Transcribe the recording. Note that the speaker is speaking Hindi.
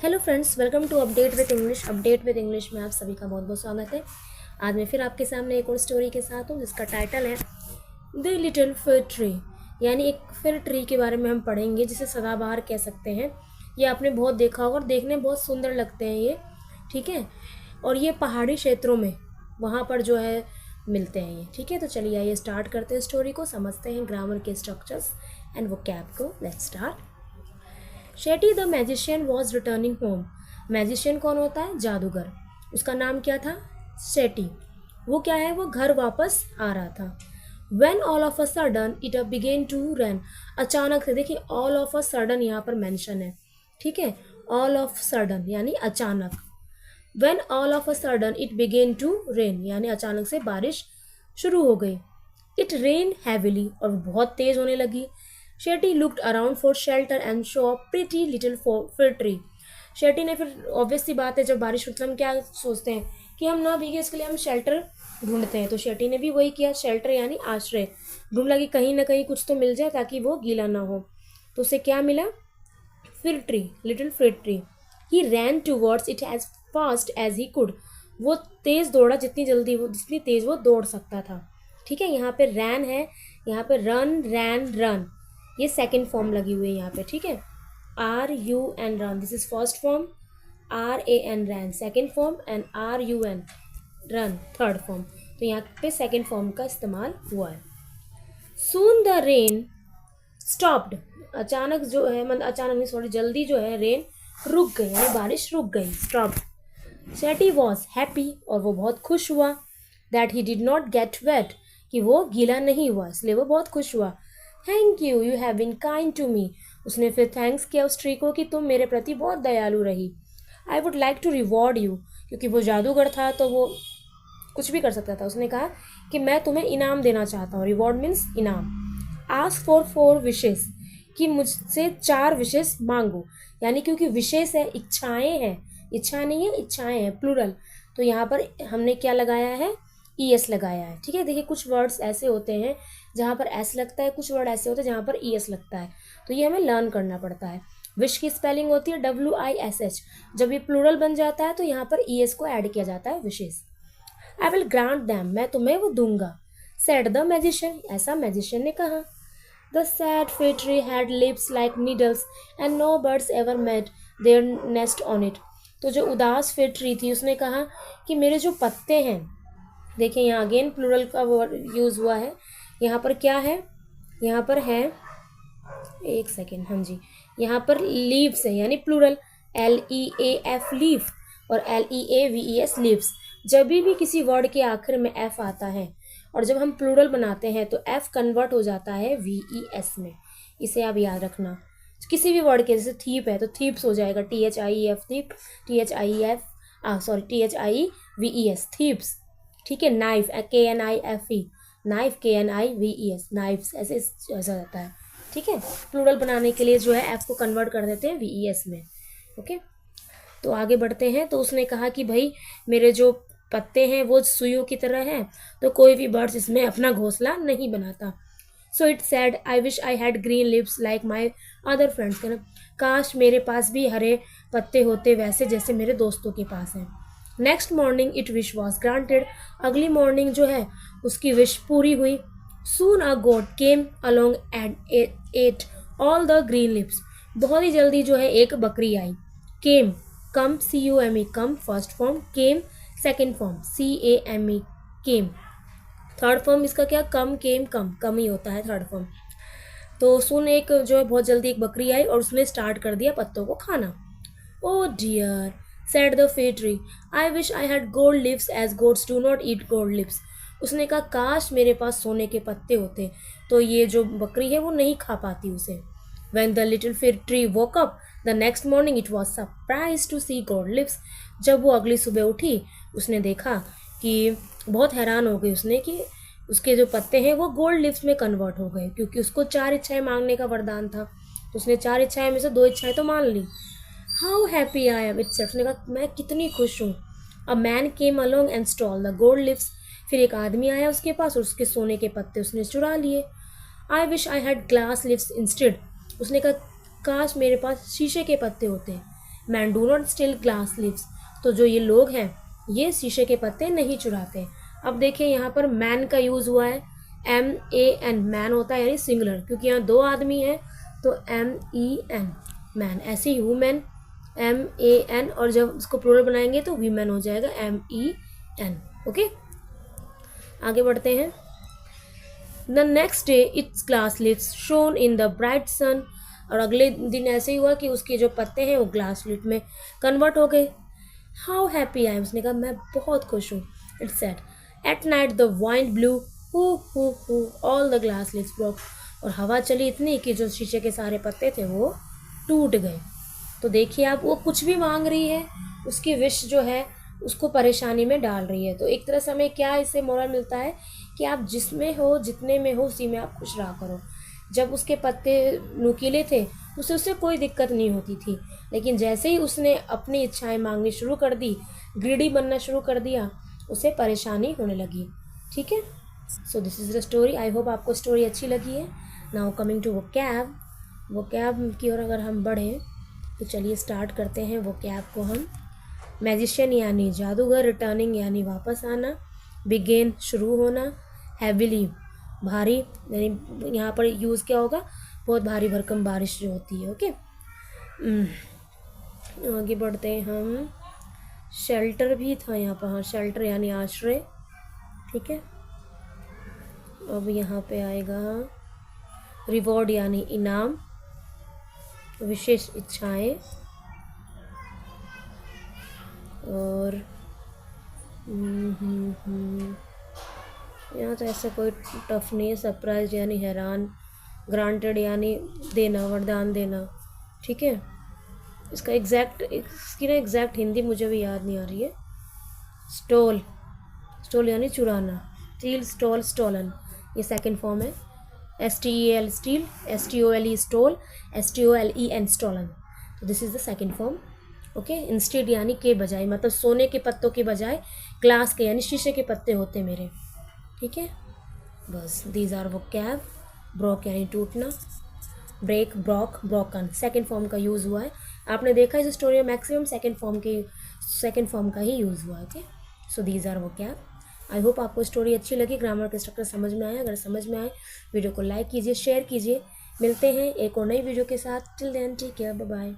Hello friends, welcome to update with English में आप सभी का बहुत बहुत स्वागत है। आज मैं फिर आपके सामने एक और स्टोरी के साथ हूँ जिसका टाइटल है द लिटिल फिर ट्री। यानी एक फिर ट्री के बारे में हम पढ़ेंगे जिसे सदाबहार कह सकते हैं। ये आपने बहुत देखा होगा और देखने में बहुत सुंदर लगते हैं ये, ठीक है। और ये पहाड़ी क्षेत्रों में वहाँ पर जो है मिलते हैं ये, ठीक है। तो चलिए आइए स्टार्ट करते हैं स्टोरी को, समझते हैं ग्रामर के स्ट्रक्चर्स एंड वोकैब को। Let's start. Shetty the magician was returning home. Magician कौन होता है? जादूगर। उसका नाम क्या था? शेटी। वो क्या है? वो घर वापस आ रहा था। When all of a sudden it began to rain. अचानक से, देखिए ऑल ऑफ अ सडन यहाँ पर मेंशन है, ठीक है। ऑल ऑफ सडन यानी अचानक। When all of a sudden it began to rain यानी अचानक से बारिश शुरू हो गई। इट रेन हैविली और बहुत तेज होने लगी। Shetty looked around for shelter and Shaw pretty little fir tree. Shetty ने, फिर ऑब्वियस सी बात है, जब बारिश होती है हम क्या सोचते हैं कि हम ना भीगे, इसके लिए हम शेल्टर ढूंढते हैं। तो शेटी ने भी वही किया, शेल्टर यानी आश्रय ढूंढ कि कहीं ना कहीं कुछ तो मिल जाए ताकि वो गीला ना हो। तो उसे क्या मिला? Fir tree, little fir tree. He ran towards it as fast as he could. वो तेज दौड़ा, जितनी तेज वो दौड़ सकता था, ठीक है। यहाँ पे रैन है, यहाँ पे रन, रैन, रन, ये सेकेंड फॉर्म लगी हुई है यहाँ पे, ठीक है। R U N run, this is first form. R A N ran second form and R U N run third form. तो यहाँ पे सेकेंड फॉर्म का इस्तेमाल हुआ है। Soon the rain stopped. अचानक जो है, मतलब अचानक नहीं, सॉरी, जल्दी जो है रेन रुक गई, यानी बारिश रुक गई, स्टॉप्ड। शेटी वॉज हैप्पी और वो बहुत खुश हुआ that he did not get wet, कि वो गीला नहीं हुआ, इसलिए वो बहुत खुश हुआ। Thank you, you have been kind to me. उसने फिर थैंक्स किया उस ट्री को कि तुम मेरे प्रति बहुत दयालु रही। I would like to reward you, क्योंकि वो जादूगर था तो वो कुछ भी कर सकता था। उसने कहा कि मैं तुम्हें इनाम देना चाहता हूँ। रिवॉर्ड मीन्स इनाम। आस्क फॉर 4 विशेस, कि मुझसे 4 विशेस मांगो, यानी क्योंकि विशेष है, इच्छाएं हैं, इच्छा नहीं है, इच्छाएं हैं, प्लूरल। तो यहाँ पर हमने क्या लगाया है? ES लगाया है, ठीक है। देखिए कुछ वर्ड्स ऐसे होते हैं जहाँ पर S लगता है, कुछ वर्ड ऐसे होते हैं जहाँ पर ES लगता है, तो ये हमें लर्न करना पड़ता है। विश की स्पेलिंग होती है WISH। जब ये प्लूरल बन जाता है तो यहाँ पर ES को ऐड किया जाता है, विशेष। आई विल ग्रांट दैम, मैं तुम्हें वो दूंगा। सेड द मैजिशियन, ऐसा मैजिशियन ने कहा। The sad fig tree had lips like needles and no birds ever made their nest on it। तो जो उदास फिग ट्री थी उसने कहा कि मेरे जो पत्ते हैं, देखिए यहाँ अगेन प्लूरल का वर्ड यूज हुआ है। यहाँ पर क्या है? यहाँ पर है, एक सेकेंड, हाँ जी, यहाँ पर लीव्स है, यानी प्लूरल, LEAF लीफ और LEAVES लीव्स। जब भी किसी वर्ड के आखिर में F आता है और जब हम प्लूरल बनाते हैं तो F कन्वर्ट हो जाता है VES में। इसे आप याद रखना। किसी भी वर्ड के, जैसे थीप है तो थीप्स हो जाएगा, THIEF थीप, THIEVES थीप्स, ठीक है। Knife, KNIFE knife, KNIVES knifes, ऐसे ऐसा रहता है, ठीक है। प्लूरल बनाने के लिए जो है F को कन्वर्ट कर देते हैं VES में, ओके। तो आगे बढ़ते हैं। तो उसने कहा कि भाई मेरे जो पत्ते हैं वो सुइयों की तरह हैं, तो कोई भी बर्ड्स इसमें अपना घोंसला नहीं बनाता। So it sad I wish I had green lips like my other friends. कहना, काश मेरे पास भी हरे पत्ते होते वैसे जैसे मेरे दोस्तों के पास हैं। Next morning it wish was granted. अगली मॉर्निंग जो है उसकी विश पूरी हुई। Soon a goat came along and ate all the green lips. बहुत ही जल्दी जो है एक बकरी आई। Came, come, CUME come first form, came second form, CAME came. Third form इसका क्या? कम, केम, कम ही होता है थर्ड फॉर्म। तो सुन, एक जो है बहुत जल्दी एक बकरी आई और उसने स्टार्ट कर दिया पत्तों को खाना। ओ dear, said the fig tree, I wish I had gold leaves as goats do not eat gold leaves। उसने कहा काश मेरे पास सोने के पत्ते होते तो ये जो बकरी है वो नहीं खा पाती उसे। When the little fig tree woke up the next morning it was surprised to see gold leaves। जब वो अगली सुबह उठी उसने देखा कि, बहुत हैरान हो गई उसने कि उसके जो पत्ते हैं वो गोल्ड लिप्स में कन्वर्ट हो गए, क्योंकि उसको 4 इच्छाएं मांगने का वरदान था, तो उसने 4 इच्छाएं में से 2 इच्छाएं तो मान ली। How happy I am it's, उसने कहा मैं कितनी खुश हूँ। A man came along and stole the gold lips. फिर एक आदमी आया उसके पास और उसके सोने के पत्ते उसने चुरा लिए। I wish I had glass lips instead. उसने कहा काश मेरे पास शीशे के पत्ते होते। Man do not steel glass leaves, तो जो ये लोग हैं ये शीशे के पत्ते नहीं चुराते। अब देखिए यहाँ पर मैन का यूज़ हुआ है, MAN, मैन होता है यानी सिंगुलर, क्योंकि यहाँ 2 आदमी हैं तो MEN मैन। ऐसे ही वुमेन MAN, और जब इसको प्लूरल बनाएंगे तो वीमेन हो जाएगा MEN। ओके, आगे बढ़ते हैं। The next day its glass leaves shone in the bright sun, और अगले दिन ऐसे ही हुआ कि उसके जो पत्ते हैं वो ग्लास लीफ में कन्वर्ट हो गए। हाउ हैप्पी आई एम, उसने कहा मैं बहुत खुश हूँ। It's said at night the wind blue who all the glass leaves broke, और हवा चली इतनी कि जो शीशे के सारे पत्ते थे वो टूट गए। तो देखिए आप, वो कुछ भी मांग रही है, उसकी विश जो है उसको परेशानी में डाल रही है। तो एक तरह से हमें क्या इससे मोरल मिलता है कि आप जिसमें हो, जितने में हो, उसी में आप खुश रहा करो। जब उसके पत्ते नुकीले थे उसे उससे कोई दिक्कत नहीं होती थी, लेकिन जैसे ही उसने अपनी इच्छाएं मांगनी शुरू कर दी, ग्रीडी बनना शुरू कर दिया, उसे परेशानी होने लगी। ठीक है, so this is the story. I hope आपको स्टोरी अच्छी लगी है। नाउ कमिंग टू वोकैब की ओर अगर हम बढ़ें तो चलिए स्टार्ट करते हैं। वोकैब को हम मैजिशियन यानी जादूगर, रिटर्निंग यानी वापस आना, बिगेन शुरू होना, हैविली भारी, यानी यहाँ पर यूज़ क्या होगा, बहुत भारी भरकम बारिश जो होती है। ओके, आगे बढ़ते हैं हम। शेल्टर भी था यहाँ पर, हाँ शेल्टर यानी आश्रय। ठीक है, अब यहाँ पे आएगा रिवॉर्ड यानी इनाम, विशेष इच्छाएं, और यहाँ तो ऐसा कोई टफ नहीं है। सरप्राइज यानी हैरान, ग्रांटेड यानी देना, वरदान देना। ठीक है, इसकी ना एग्जैक्ट हिंदी मुझे भी याद नहीं आ रही है। स्टोल यानी चुराना, स्टील, स्टॉल, स्टॉलन, ये सेकंड फॉर्म है। STEL steal, STOLE stole, STOLEN stolen, तो this is the second form. Okay, instead यानी के बजाय, मतलब सोने के पत्तों के बजाय ग्लास के यानी शीशे के पत्ते होते मेरे। ठीक है, बस दीज आर वोकैब। ब्रोक यानी टूटना, break, broke, broken, second form का यूज़ हुआ है। आपने देखा इस स्टोरी में मैक्सिमम सेकंड फॉर्म का ही यूज़ हुआ है। Okay, so these are vocab. I hope आपको स्टोरी अच्छी लगी, ग्रामर के स्ट्रक्चर समझ में आया। अगर समझ में आए वीडियो को लाइक कीजिए, शेयर कीजिए। मिलते हैं एक और नई वीडियो के साथ। Till then take care, bye bye.